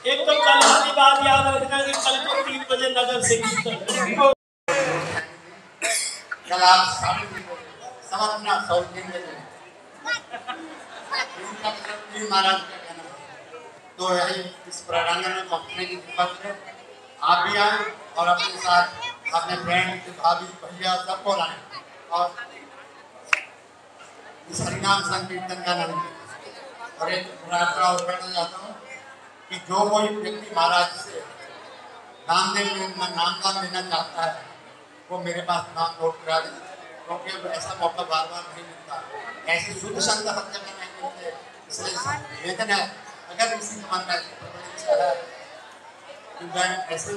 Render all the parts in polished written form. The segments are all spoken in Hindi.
एक तो कल की बात याद रखना कि कल को 3 बजे नगर से कल आप समझना 100 दिन में महाराज का कहना तो यही इस प्रांगण में पहुंचने की कृपा करें। आप भी आए और अपने साथ अपने फ्रेंड भाभी भैया सबको लाएं और इस हरिनाम संकीर्तन का नाम और एक प्रार्थना और करना चाहता हूँ कि जो कोई व्यक्ति महाराज से नाम लेना चाहता है वो मेरे पास नाम नोट करा दे, क्योंकि ऐसा मौका बार बार नहीं मिलता, ऐसे शुद्ध संत हर जगह नहीं मिलते। इसलिए निवेदन है अगर किसी का मन है कि मैं ऐसे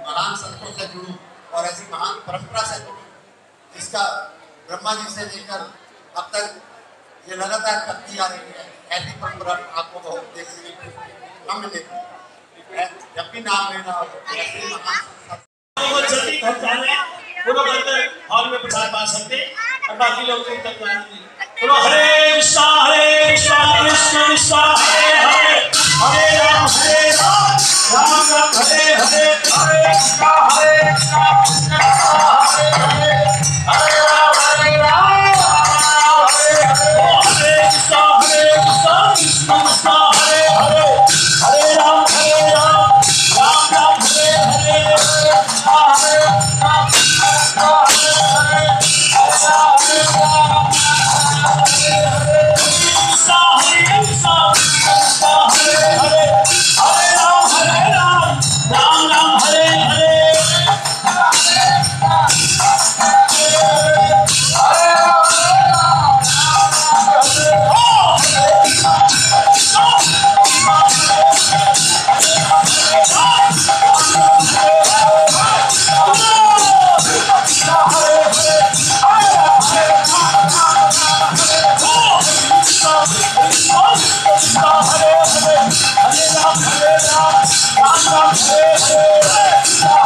महान संतों से जुड़ूं और ऐसी महान परंपरा से जुड़ूं जिसका ब्रह्मा जी से लेकर अब तक ये लगातार करती आ रही है, ऐसी परंपरा आपको बहुत देखने को हम मिलेगी। जब भी नाम लेना हो ऐसे महान जल्दी घर जाने पुनः अंदर हॉल में प्रसाद पा सकते और बाकी लोग तक जाएंगे। पुनः हरे कृष्णा कृष्ण कृष्ण हरे हरे हरे राम राम राम हरे हरे हरे कृष्णा हरे कृष्णा कृष्ण हरे हरे हरे राम हरे हरे हरे कृष्णा कृष्ण कृष्ण हरे हरे हरे राम राम राम हरे हरे हरे कृष्णा हरे Hare Hare